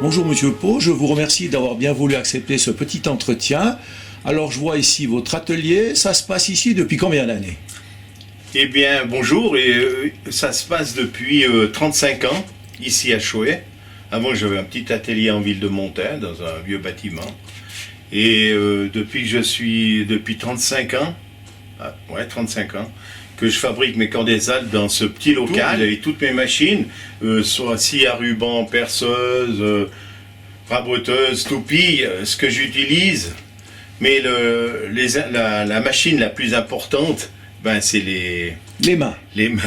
Bonjour Monsieur Pau, je vous remercie d'avoir bien voulu accepter ce petit entretien. Alors je vois ici votre atelier, ça se passe ici depuis combien d'années? Eh bien bonjour, ça se passe depuis 35 ans, ici à Choët. Avant j'avais un petit atelier en ville de Montagne, dans un vieux bâtiment. Et depuis 35 ans, 35 ans, que je fabrique mes cordésales dans ce petit local. Et toutes mes machines, soit scie à ruban, perceuse, raboteuse, toupie, ce que j'utilise. Mais la machine la plus importante, c'est les mains. Les mains.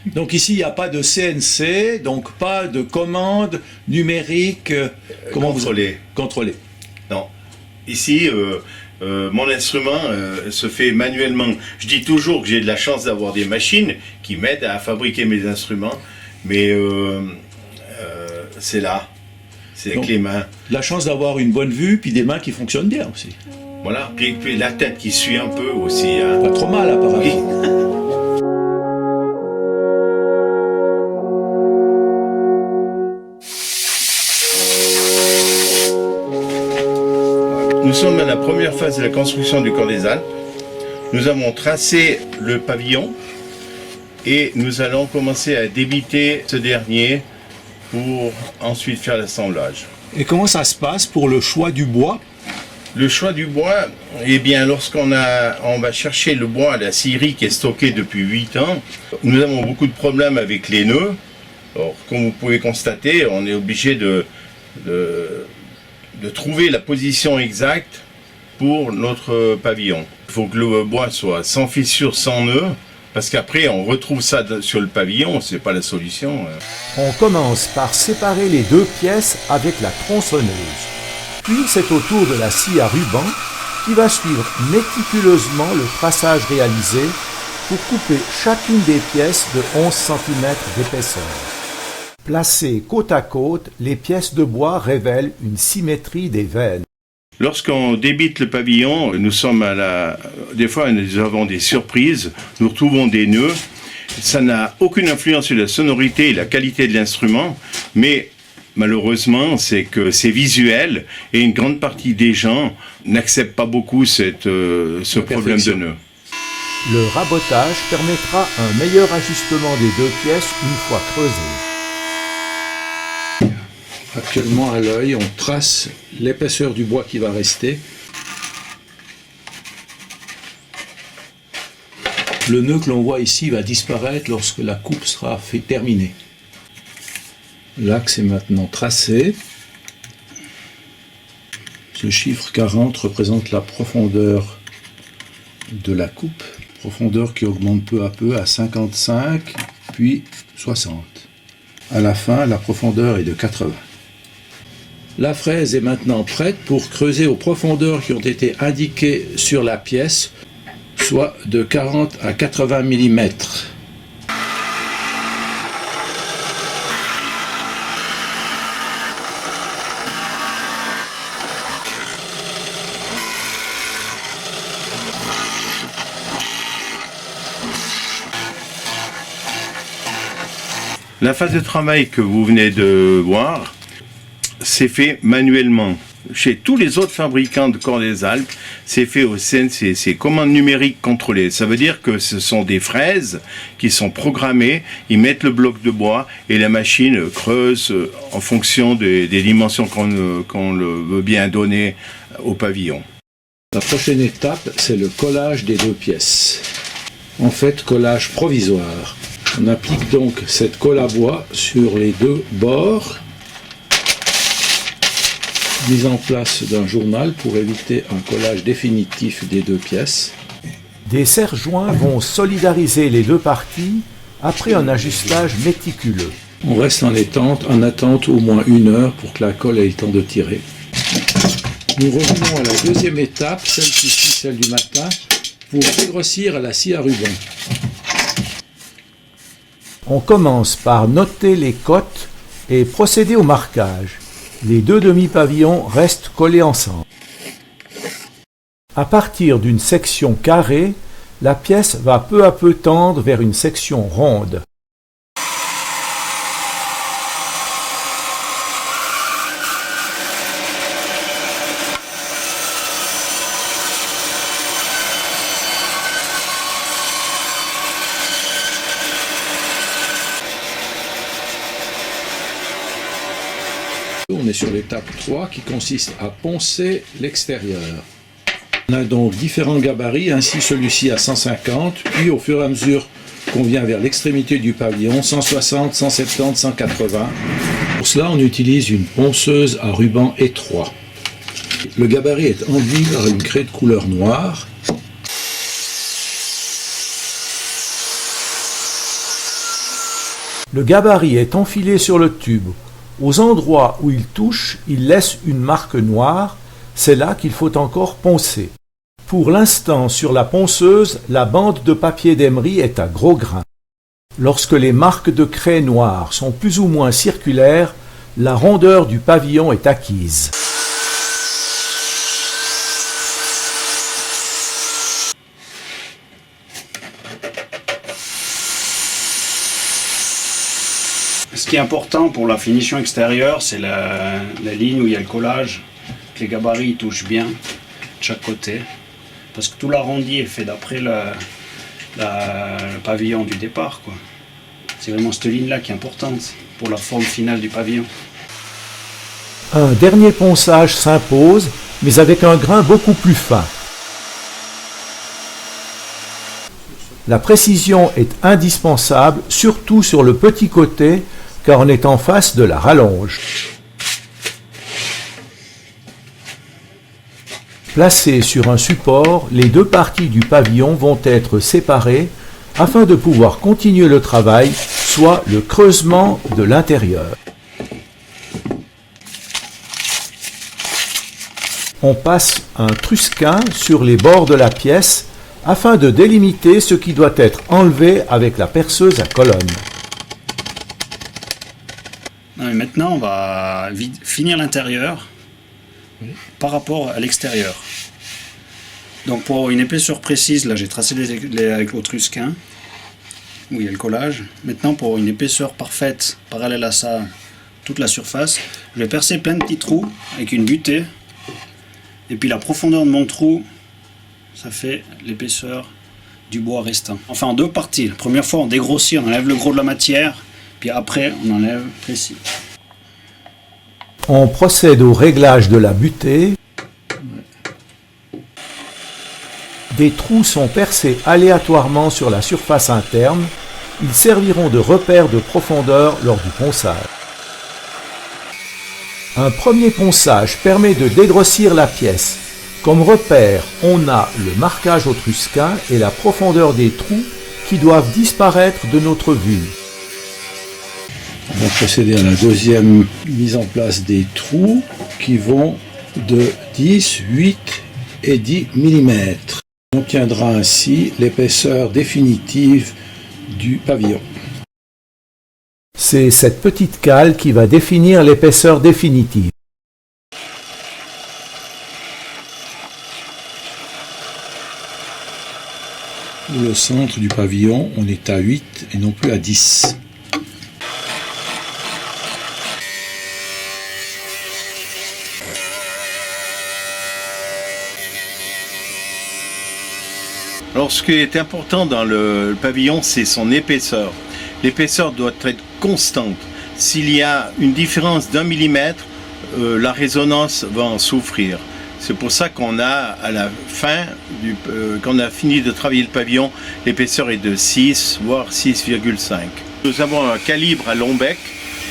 Donc ici, il n'y a pas de CNC, donc pas de commande numérique contrôlée. Non. Ici, mon instrument se fait manuellement. Je dis toujours que j'ai de la chance d'avoir des machines qui m'aident à fabriquer mes instruments, mais c'est là, c'est avec les mains. La chance d'avoir une bonne vue, puis des mains qui fonctionnent bien aussi. Voilà, puis la tête qui suit un peu aussi. Hein. Pas trop mal apparemment. Oui. Nous sommes à la première phase de la construction du Camp des Alpes. Nous avons tracé le pavillon et nous allons commencer à débiter ce dernier pour ensuite faire l'assemblage. Et comment ça se passe pour le choix du bois? Le choix du bois, eh bien, on va chercher le bois à la scierie qui est stocké depuis 8 ans, nous avons beaucoup de problèmes avec les nœuds. Alors, comme vous pouvez constater, on est obligé de trouver la position exacte pour notre pavillon. Il faut que le bois soit sans fissure, sans nœud, parce qu'après on retrouve ça sur le pavillon, c'est pas la solution. On commence par séparer les deux pièces avec la tronçonneuse. Puis c'est au tour de la scie à ruban qui va suivre méticuleusement le traçage réalisé pour couper chacune des pièces de 11 cm d'épaisseur. Placées côte à côte, les pièces de bois révèlent une symétrie des veines. Lorsqu'on débite le pavillon, des fois nous avons des surprises, nous retrouvons des nœuds. Ça n'a aucune influence sur la sonorité et la qualité de l'instrument, mais malheureusement, c'est que c'est visuel et une grande partie des gens n'acceptent pas beaucoup ce problème de nœud. Le rabotage permettra un meilleur ajustement des deux pièces une fois creusées. Actuellement, à l'œil, on trace l'épaisseur du bois qui va rester. Le nœud que l'on voit ici va disparaître lorsque la coupe sera terminée. L'axe est maintenant tracé. Ce chiffre 40 représente la profondeur de la coupe, profondeur qui augmente peu à peu à 55, puis 60. À la fin, la profondeur est de 80. La fraise est maintenant prête pour creuser aux profondeurs qui ont été indiquées sur la pièce, soit de 40 à 80 mm. La phase de travail que vous venez de voir, c'est fait manuellement. Chez tous les autres fabricants de Camp des Alpes, c'est fait au CNC, c'est commande numérique contrôlée. Ça veut dire que ce sont des fraises qui sont programmées, ils mettent le bloc de bois et la machine creuse en fonction des dimensions qu'on veut bien donner au pavillon. La prochaine étape, c'est le collage des deux pièces. En fait, collage provisoire. On applique donc cette colle à bois sur les deux bords. Mise en place d'un journal pour éviter un collage définitif des deux pièces. Des serre-joints vont solidariser les deux parties après un ajustage méticuleux. On reste en attente au moins 1 heure pour que la colle ait le temps de tirer. Nous revenons à la deuxième étape, celle du matin, pour dégrossir à la scie à ruban. On commence par noter les cotes et procéder au marquage. Les deux demi-pavillons restent collés ensemble. À partir d'une section carrée, la pièce va peu à peu tendre vers une section ronde. On est sur l'étape 3 qui consiste à poncer l'extérieur. On a donc différents gabarits, ainsi celui-ci à 150, puis au fur et à mesure qu'on vient vers l'extrémité du pavillon, 160, 170, 180. Pour cela, on utilise une ponceuse à ruban étroit. Le gabarit est enduit par une craie de couleur noire. Le gabarit est enfilé sur le tube. Aux endroits où il touche, il laisse une marque noire. C'est là qu'il faut encore poncer. Pour l'instant, sur la ponceuse, la bande de papier d'emery est à gros grains. Lorsque les marques de craie noire sont plus ou moins circulaires, la rondeur du pavillon est acquise. Ce qui est important pour la finition extérieure, c'est la ligne où il y a le collage, que les gabarits touchent bien de chaque côté. Parce que tout l'arrondi est fait d'après le pavillon du départ, quoi. C'est vraiment cette ligne-là qui est importante pour la forme finale du pavillon. Un dernier ponçage s'impose, mais avec un grain beaucoup plus fin. La précision est indispensable, surtout sur le petit côté, car on est en face de la rallonge. Placées sur un support, les deux parties du pavillon vont être séparées afin de pouvoir continuer le travail, soit le creusement de l'intérieur. On passe un trusquin sur les bords de la pièce afin de délimiter ce qui doit être enlevé avec la perceuse à colonne. Maintenant, on va finir l'intérieur par rapport à l'extérieur. Donc pour une épaisseur précise, là j'ai tracé avec le trusquin, où il y a le collage. Maintenant pour une épaisseur parfaite, parallèle à ça, toute la surface, je vais percer plein de petits trous avec une butée. Et puis la profondeur de mon trou, ça fait l'épaisseur du bois restant. Enfin en deux parties. La première fois on dégrossit, on enlève le gros de la matière, puis après on enlève précis. On procède au réglage de la butée. Des trous sont percés aléatoirement sur la surface interne. Ils serviront de repère de profondeur lors du ponçage. Un premier ponçage permet de dégrossir la pièce. Comme repère, on a le marquage au trusquin et la profondeur des trous qui doivent disparaître de notre vue. On va procéder à la deuxième mise en place des trous qui vont de 10, 8 et 10 mm. On obtiendra ainsi l'épaisseur définitive du pavillon. C'est cette petite cale qui va définir l'épaisseur définitive. Pour le centre du pavillon, on est à 8 et non plus à 10. Alors ce qui est important dans le pavillon, c'est son épaisseur. L'épaisseur doit être constante. S'il y a une différence d'1 millimètre, la résonance va en souffrir. C'est pour ça qu'on a à la fin, quand on a fini de travailler le pavillon, l'épaisseur est de 6 voire 6,5. Nous avons un calibre à long bec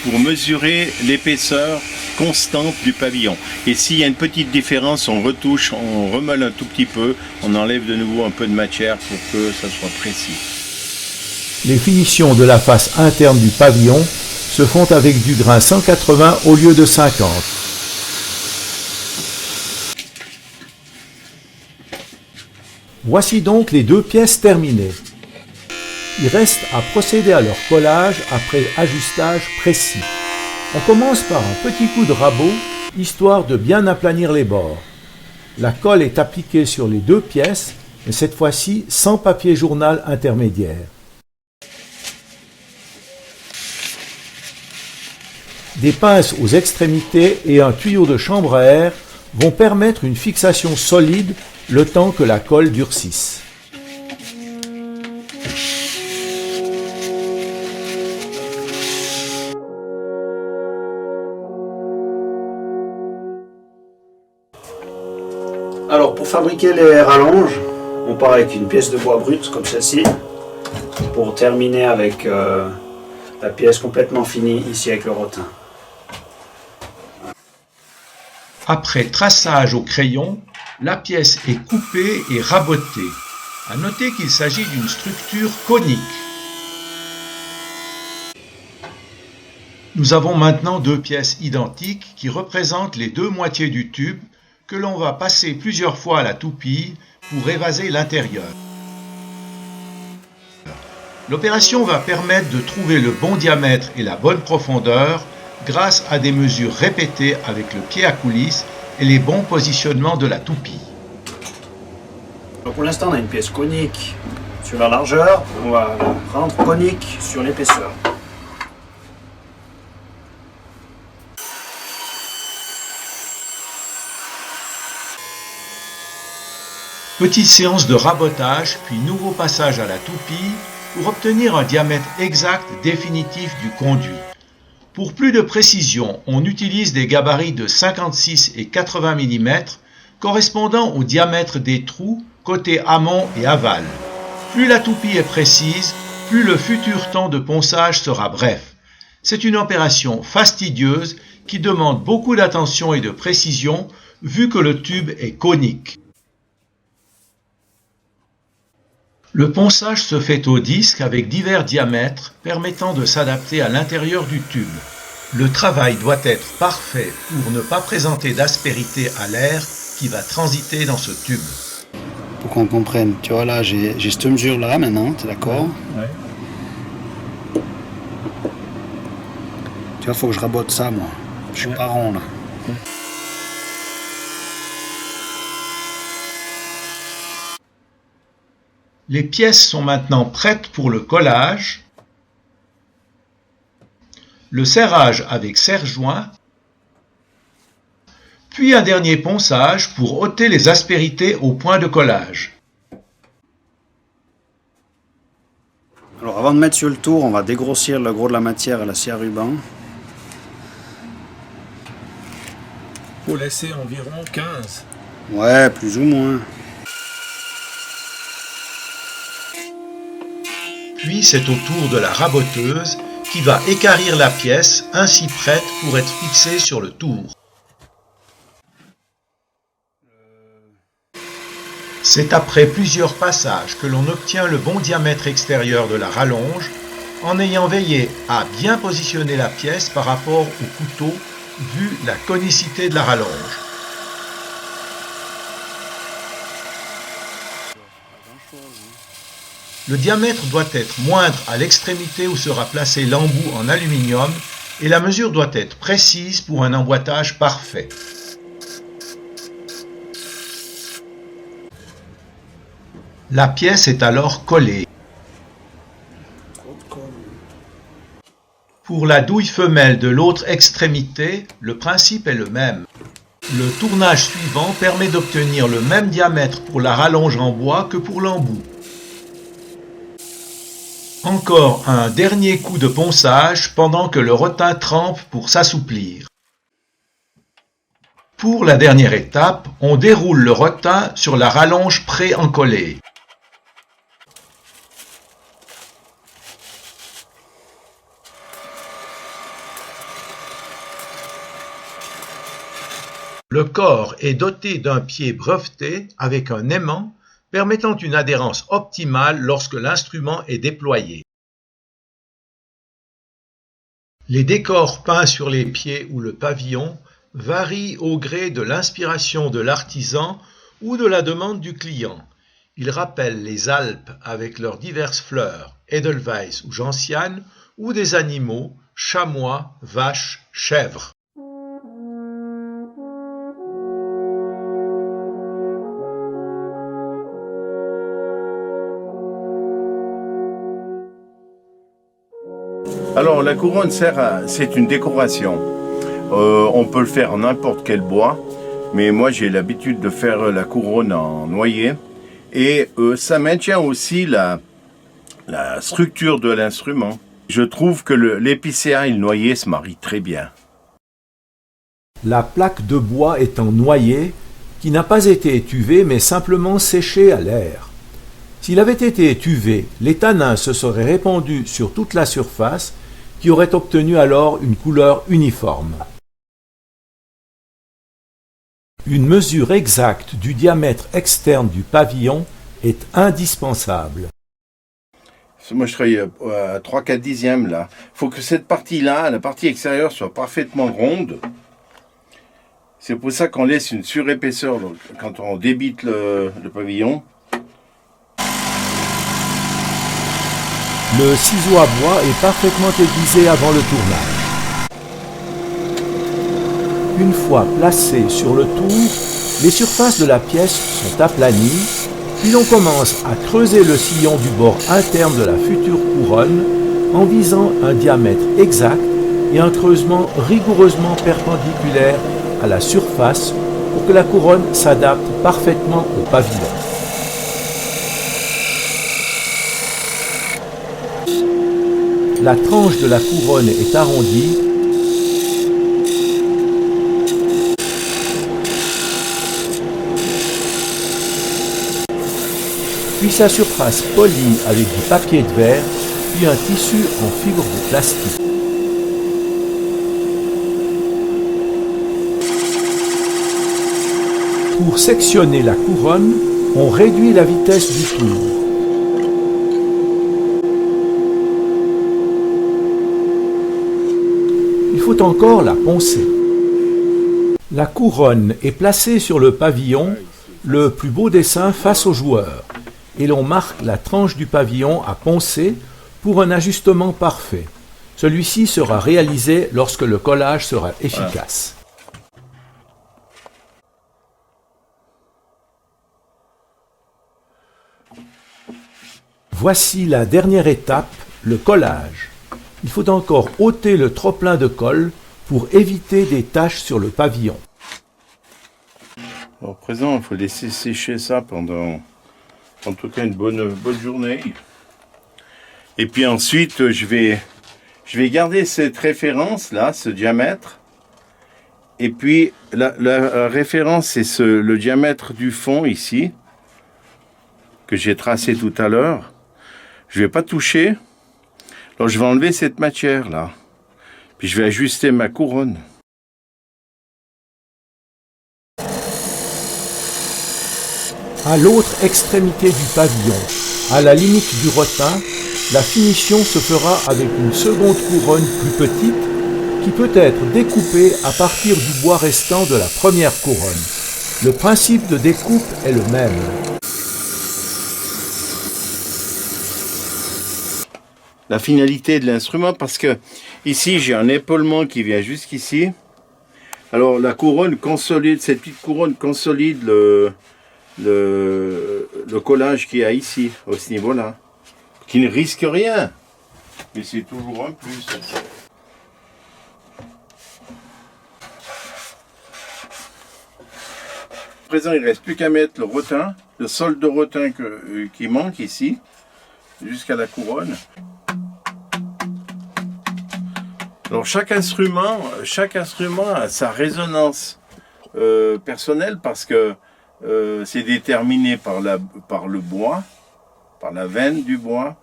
pour mesurer l'épaisseur constante du pavillon. Et s'il y a une petite différence, on retouche, on remeule un tout petit peu, on enlève de nouveau un peu de matière pour que ça soit précis. Les finitions de la face interne du pavillon se font avec du grain 180 au lieu de 50. Voici donc les deux pièces terminées. Il reste à procéder à leur collage après ajustage précis. On commence par un petit coup de rabot, histoire de bien aplanir les bords. La colle est appliquée sur les deux pièces, mais cette fois-ci sans papier journal intermédiaire. Des pinces aux extrémités et un tuyau de chambre à air vont permettre une fixation solide le temps que la colle durcisse. Alors pour fabriquer les rallonges, on part avec une pièce de bois brute comme celle-ci, pour terminer avec la pièce complètement finie ici avec le rotin. Après traçage au crayon, la pièce est coupée et rabotée. À noter qu'il s'agit d'une structure conique. Nous avons maintenant deux pièces identiques qui représentent les deux moitiés du tube que l'on va passer plusieurs fois à la toupie pour évaser l'intérieur. L'opération va permettre de trouver le bon diamètre et la bonne profondeur grâce à des mesures répétées avec le pied à coulisse et les bons positionnements de la toupie. Donc pour l'instant on a une pièce conique sur la largeur, on va la rendre conique sur l'épaisseur. Petite séance de rabotage puis nouveau passage à la toupie pour obtenir un diamètre exact définitif du conduit. Pour plus de précision, on utilise des gabarits de 56 et 80 mm correspondant au diamètre des trous côté amont et aval. Plus la toupie est précise, plus le futur temps de ponçage sera bref. C'est une opération fastidieuse qui demande beaucoup d'attention et de précision vu que le tube est conique. Le ponçage se fait au disque avec divers diamètres permettant de s'adapter à l'intérieur du tube. Le travail doit être parfait pour ne pas présenter d'aspérité à l'air qui va transiter dans ce tube. Pour qu'on comprenne, tu vois là j'ai cette mesure là maintenant, tu es d'accord? Ouais. Tu vois, faut que je rabote ça moi. Je suis pas rond là. Les pièces sont maintenant prêtes pour le collage, le serrage avec serre-joint, puis un dernier ponçage pour ôter les aspérités au point de collage. Alors avant de mettre sur le tour, on va dégrossir le gros de la matière à la scie à ruban. Faut laisser environ 15. Ouais, plus ou moins. Puis c'est au tour de la raboteuse qui va équarrir la pièce ainsi prête pour être fixée sur le tour. C'est après plusieurs passages que l'on obtient le bon diamètre extérieur de la rallonge en ayant veillé à bien positionner la pièce par rapport au couteau vu la conicité de la rallonge. Le diamètre doit être moindre à l'extrémité où sera placé l'embout en aluminium et la mesure doit être précise pour un emboîtage parfait. La pièce est alors collée. Pour la douille femelle de l'autre extrémité, le principe est le même. Le tournage suivant permet d'obtenir le même diamètre pour la rallonge en bois que pour l'embout. Encore un dernier coup de ponçage pendant que le rotin trempe pour s'assouplir. Pour la dernière étape, on déroule le rotin sur la rallonge pré-encollée. Le corps est doté d'un pied breveté avec un aimant permettant une adhérence optimale lorsque l'instrument est déployé. Les décors peints sur les pieds ou le pavillon varient au gré de l'inspiration de l'artisan ou de la demande du client. Ils rappellent les Alpes avec leurs diverses fleurs, Edelweiss ou gentianes, ou des animaux, chamois, vaches, chèvres. Alors la couronne c'est une décoration. On peut le faire en n'importe quel bois, mais moi j'ai l'habitude de faire la couronne en noyer. Et ça maintient aussi la structure de l'instrument. Je trouve que l'épicéa et le noyer se marient très bien. La plaque de bois étant noyée, qui n'a pas été étuvé mais simplement séché à l'air. S'il avait été étuvé, les tanins se seraient répandus sur toute la surface, qui aurait obtenu alors une couleur uniforme. Une mesure exacte du diamètre externe du pavillon est indispensable. Moi, je travaille à 3-4 dixièmes, là. Il faut que cette partie-là, la partie extérieure, soit parfaitement ronde. C'est pour ça qu'on laisse une surépaisseur quand on débite le pavillon. Le ciseau à bois est parfaitement aiguisé avant le tournage. Une fois placé sur le tour, les surfaces de la pièce sont aplanies, puis l'on commence à creuser le sillon du bord interne de la future couronne en visant un diamètre exact et un creusement rigoureusement perpendiculaire à la surface pour que la couronne s'adapte parfaitement au pavillon. La tranche de la couronne est arrondie puis sa surface polie avec du papier de verre, puis un tissu en fibre de plastique. Pour sectionner la couronne, on réduit la vitesse du tour. Il faut encore la poncer. La couronne est placée sur le pavillon, le plus beau dessin face au joueur, et l'on marque la tranche du pavillon à poncer pour un ajustement parfait. Celui-ci sera réalisé lorsque le collage sera efficace. Voici la dernière étape, le collage. Il faut encore ôter le trop-plein de colle pour éviter des taches sur le pavillon. Au présent, il faut laisser sécher ça pendant, en tout cas, une bonne journée. Et puis ensuite, je vais garder cette référence-là, ce diamètre. Et puis, la référence, c'est le diamètre du fond, ici, que j'ai tracé tout à l'heure. Je ne vais pas toucher. Alors, je vais enlever cette matière-là. Puis, je vais ajuster ma couronne. À l'autre extrémité du pavillon, à la limite du rotin, la finition se fera avec une seconde couronne plus petite qui peut être découpée à partir du bois restant de la première couronne. Le principe de découpe est le même. La finalité de l'instrument, parce que ici j'ai un épaulement qui vient jusqu'ici. Alors la couronne consolide, cette petite couronne consolide le collage qu'il y a ici, à ce niveau-là, qui ne risque rien, mais c'est toujours un plus. À présent, il ne reste plus qu'à mettre le rotin, le sol de rotin qui manque ici, jusqu'à la couronne. Alors chaque instrument a sa résonance personnelle parce que c'est déterminé par le bois, par la veine du bois,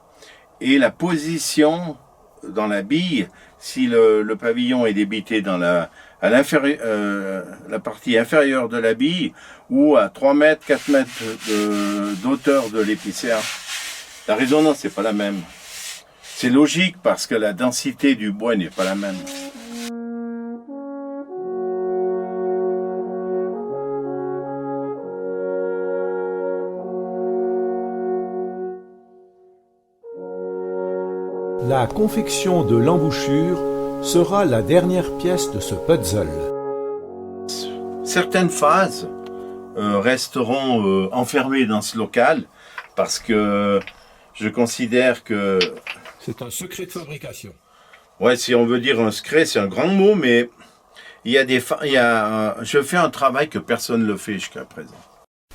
et la position dans la bille. Si le pavillon est débité dans la partie inférieure de la bille, ou à 3 mètres, 4 mètres d'auteur de l'épicéa, la résonance n'est pas la même. C'est logique parce que la densité du bois n'est pas la même. La confection de l'embouchure sera la dernière pièce de ce puzzle. Certaines phases resteront enfermées dans ce local parce que je considère que... C'est un secret de fabrication. Ouais, si on veut dire un secret, c'est un grand mot, mais je fais un travail que personne ne le fait jusqu'à présent.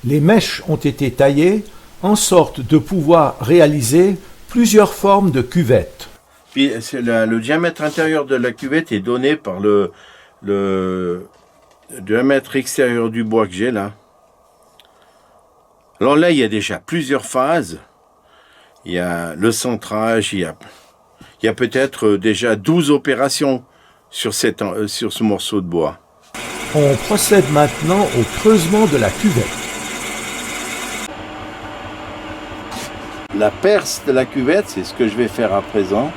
Les mèches ont été taillées en sorte de pouvoir réaliser plusieurs formes de cuvettes. Puis le diamètre intérieur de la cuvette est donné par le diamètre extérieur du bois que j'ai là. Alors là, il y a déjà plusieurs phases. Il y a le centrage, il y a peut-être déjà 12 opérations sur ce morceau de bois. On procède maintenant au creusement de la cuvette. La perce de la cuvette, c'est ce que je vais faire à présent.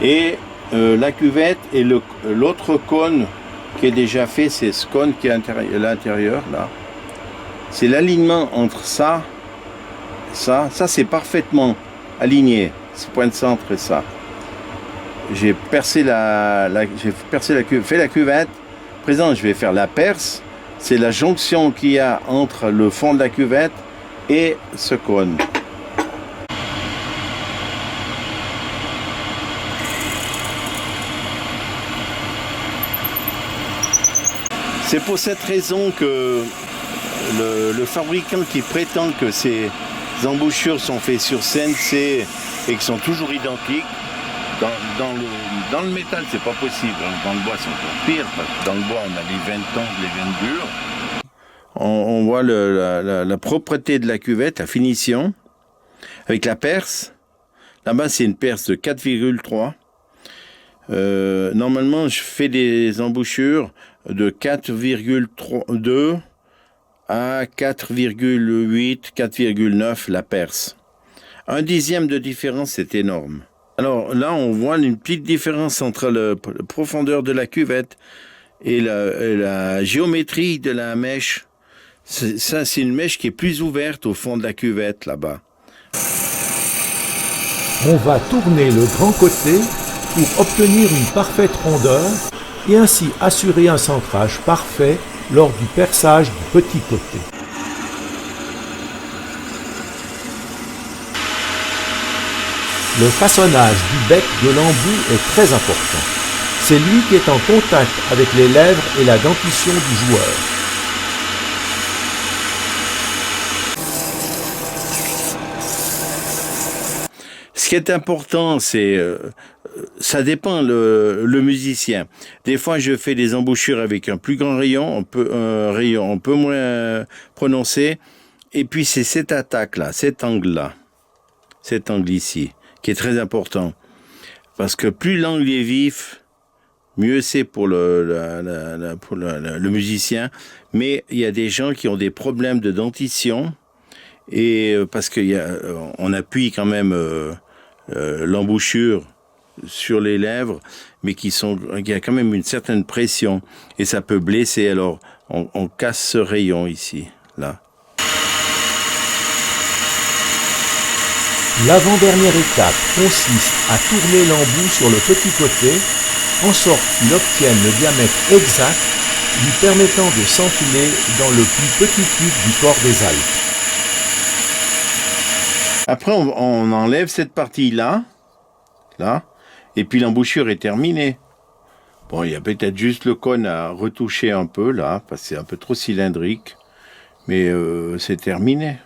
Et la cuvette et l'autre cône qui est déjà fait, c'est ce cône qui est à l'intérieur, là. C'est l'alignement entre ça c'est parfaitement aligné, ce point de centre et ça. J'ai percé fait la cuvette. À présent, je vais faire la perce. C'est la jonction qu'il y a entre le fond de la cuvette et ce cône. C'est pour cette raison que le fabricant qui prétend que ces embouchures sont faites sur CNC et qui sont toujours identiques, dans le métal c'est pas possible, dans le bois c'est encore pire, parce que dans le bois on a les veines tendres, les veines dures. On voit la propreté de la cuvette, la finition, avec la perce. Là-bas c'est une perce de 4,3. Normalement je fais des embouchures de 4,2 à 4,8, 4,9 la perce. 1/10 de différence, c'est énorme. Alors là, on voit une petite différence entre la profondeur de la cuvette et la géométrie de la mèche. Ça, c'est une mèche qui est plus ouverte au fond de la cuvette, là-bas. On va tourner le grand côté pour obtenir une parfaite rondeur et ainsi assurer un centrage parfait lors du perçage du petit côté. Le façonnage du bec de l'embout est très important. C'est lui qui est en contact avec les lèvres et la dentition du joueur. Ce qui est important, c'est ça dépend le musicien. Des fois, je fais des embouchures avec un plus grand rayon, un rayon un peu moins prononcé. Et puis, c'est cette attaque-là, cet angle ici, qui est très important. Parce que plus l'angle est vif, mieux c'est pour le musicien. Mais il y a des gens qui ont des problèmes de dentition. Et parce qu'on appuie quand même l'embouchure sur les lèvres, mais il y a quand même une certaine pression et ça peut blesser. Alors on casse ce rayon ici, là. L'avant-dernière étape consiste à tourner l'embout sur le petit côté en sorte qu'il obtienne le diamètre exact lui permettant de s'enfiler dans le plus petit tube du corps des Alpes. Après, on enlève cette partie-là, là, et puis l'embouchure est terminée. Bon, il y a peut-être juste le cône à retoucher un peu, là, parce que c'est un peu trop cylindrique, mais c'est terminé.